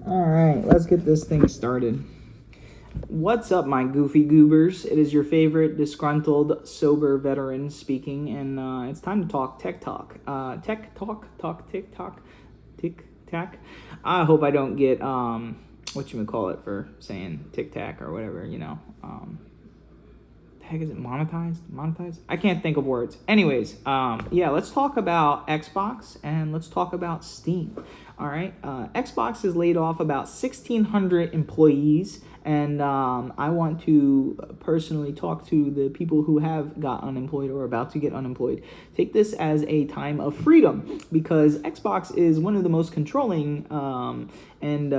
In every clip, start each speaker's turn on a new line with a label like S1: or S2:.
S1: All right, let's get this thing started. What's up, my goofy goobers? It is your favorite disgruntled, sober veteran speaking, and it's time to talk tech talk. Talk TikTok, tic tac. I hope I don't get what you would call it for saying tic tac or whatever. The heck is it, monetized? I can't think of words. Anyways, let's talk about Xbox and let's talk about Steam. All right, Xbox has laid off about 1,600 employees, and I want to personally talk to the people who have got unemployed or about to get unemployed. Take this as a time of freedom, because Xbox is one of the most controlling and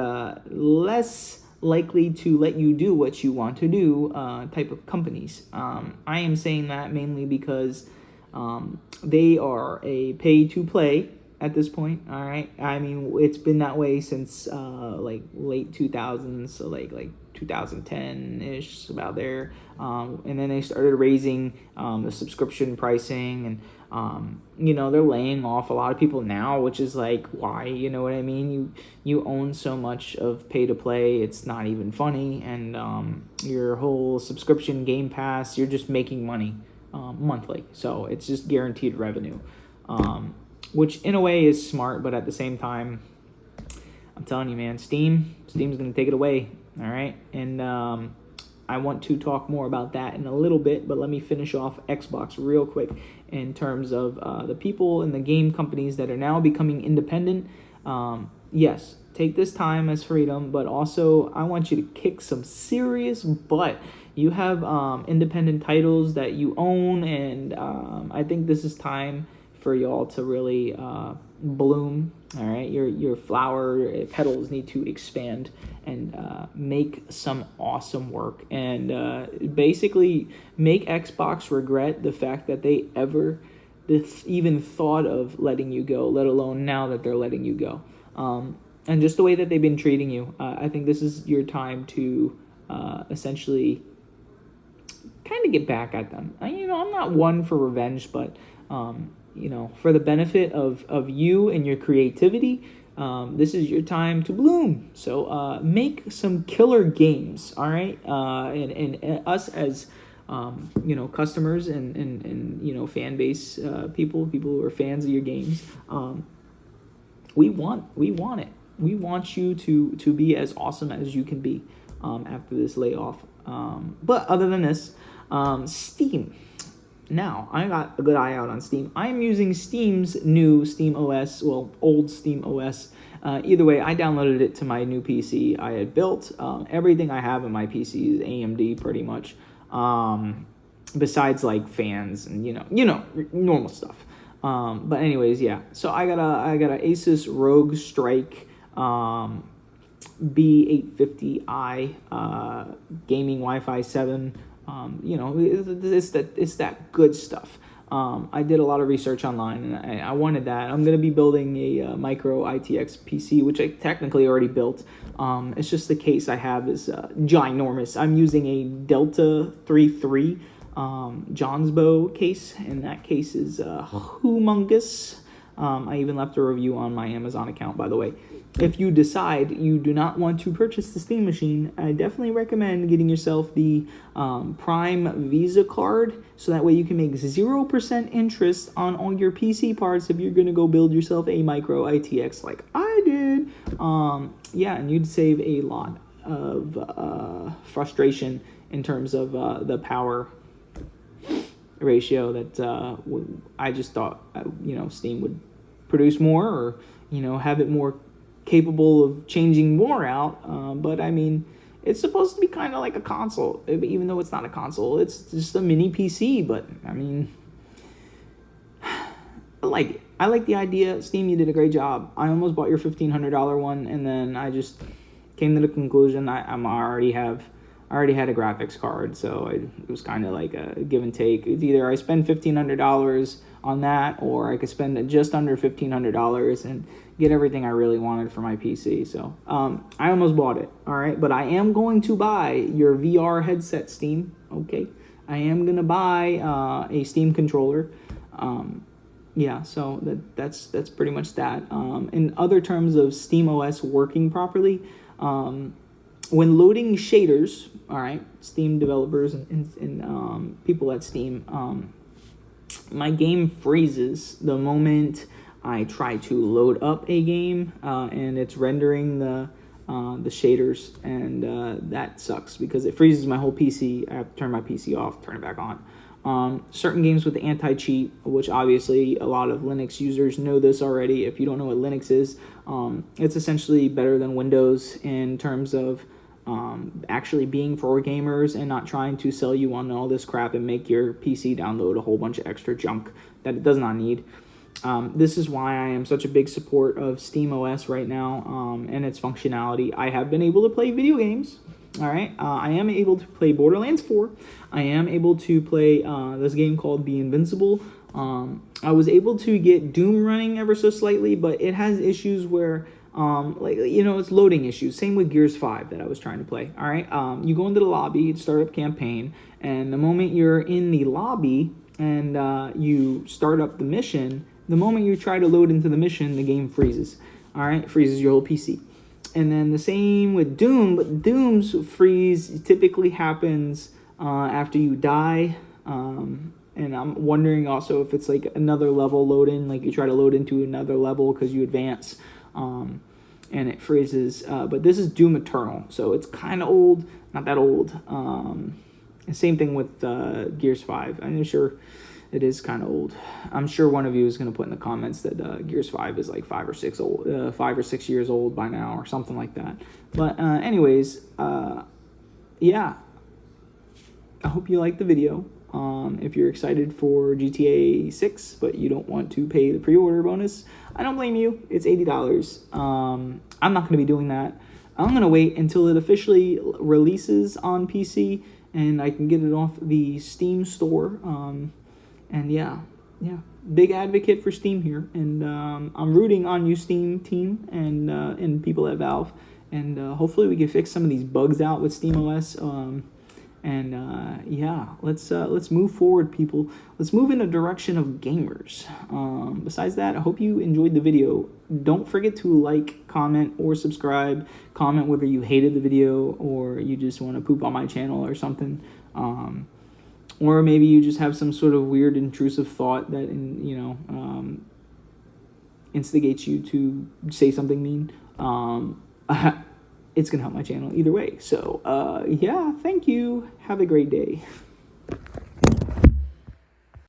S1: less likely to let you do what you want to do type of companies. I am saying that mainly because they are a pay-to-play at this point. All right, I mean, it's been that way since like late 2000s, so like 2010-ish, about there. And then they started raising the subscription pricing, and they're laying off a lot of people now, which is like, why? You know what I mean? You own so much of pay to play, it's not even funny. And your whole subscription Game Pass, you're just making money monthly, so it's just guaranteed revenue, which in a way is smart, but at the same time, I'm telling you, man, Steam's gonna take it away. All right, and I want to talk more about that in a little bit, but let me finish off Xbox real quick in terms of the people and the game companies that are now becoming independent. Yes, take this time as freedom, but also I want you to kick some serious butt. You have independent titles that you own, and I think this is time for y'all to really bloom. All right, your flower petals need to expand and make some awesome work, and basically make Xbox regret the fact that they ever even thought of letting you go, let alone now that they're letting you go. And just the way that they've been treating you, I think this is your time to essentially kind of get back at them. I'm not one for revenge, but for the benefit of you and your creativity, this is your time to bloom. So make some killer games, all right? And us as customers and fan base, people who are fans of your games, we want it. We want you to be as awesome as you can be after this layoff. But other than this, Steam. Now, I got a good eye out on Steam. I am using Steam's new SteamOS, old SteamOS. Either way, I downloaded it to my new PC I had built. Everything I have in my PC is AMD pretty much, besides like fans and normal stuff. But anyways, yeah. So I got a Asus ROG Strike B850i gaming Wi-Fi 7. It's that good stuff. I did a lot of research online, and I wanted that. I'm going to be building a micro ITX PC, which I technically already built. It's just the case I have is ginormous. I'm using a Delta 3.3 Johnsbow case, and that case is humongous. I even left a review on my Amazon account, by the way. If you decide you do not want to purchase the Steam machine, I definitely recommend getting yourself the Prime Visa card, so that way you can make 0% interest on all your PC parts if you're going to go build yourself a micro ITX like I did. And you'd save a lot of frustration in terms of the power ratio that I just thought Steam would produce more, or have it more capable of changing more out, but I mean, it's supposed to be kind of like a console, even though it's not a console. It's just a mini PC, but I mean, I like it. I like the idea. Steam, you did a great job. I almost bought your $1,500 one, and then I just came to the conclusion I already had a graphics card, so it was kind of like a give and take. It's either I spend $1,500 on that, or I could spend just under $1,500 and get everything I really wanted for my PC. So I almost bought it, all right? But I am going to buy your VR headset, Steam, okay? I am going to buy a Steam controller. yeah, so that's pretty much that. In other terms of SteamOS working properly, when loading shaders, all right, Steam developers and people at Steam, my game freezes the moment I try to load up a game, and it's rendering the shaders, and that sucks because it freezes my whole PC. I have to turn my PC off, turn it back on. Certain games with the anti-cheat, which obviously a lot of Linux users know this already. If you don't know what Linux is, it's essentially better than Windows in terms of actually being for gamers and not trying to sell you on all this crap and make your PC download a whole bunch of extra junk that it does not need. This is why I am such a big support of SteamOS right now, and its functionality. I have been able to play video games. All right, I am able to play Borderlands 4. I am able to play this game called The Invincible. I was able to get Doom running ever so slightly, but it has issues where, it's loading issues. Same with Gears 5 that I was trying to play. All right, you go into the lobby, start up campaign, and the moment you're in the lobby and you start up the mission, the moment you try to load into the mission, the game freezes. All right, freezes your whole PC. And then the same with Doom, but Doom's freeze typically happens after you die. And I'm wondering also if it's like another level load in, like you try to load into another level because you advance, and it freezes. But this is Doom Eternal, so it's kind of old, not that old. Same thing with Gears 5. I'm sure it is kind of old. I'm sure one of you is going to put in the comments that Gears 5 is like 5 or 6 years old by now or something like that. But anyways, yeah. I hope you liked the video. If you're excited for GTA 6, but you don't want to pay the pre-order bonus, I don't blame you. It's $80. I'm not going to be doing that. I'm going to wait until it officially releases on PC and I can get it off the Steam store. And yeah, big advocate for Steam here, and I'm rooting on you, Steam team, and people at Valve, and hopefully we can fix some of these bugs out with SteamOS. Yeah, let's move forward, people. Let's move in a direction of gamers. Besides that, I hope you enjoyed the video. Don't forget to like, comment, or subscribe. Comment whether you hated the video or you just want to poop on my channel or something. Or maybe you just have some sort of weird intrusive thought that, instigates you to say something mean. It's going to help my channel either way. So, yeah, thank you. Have a great day.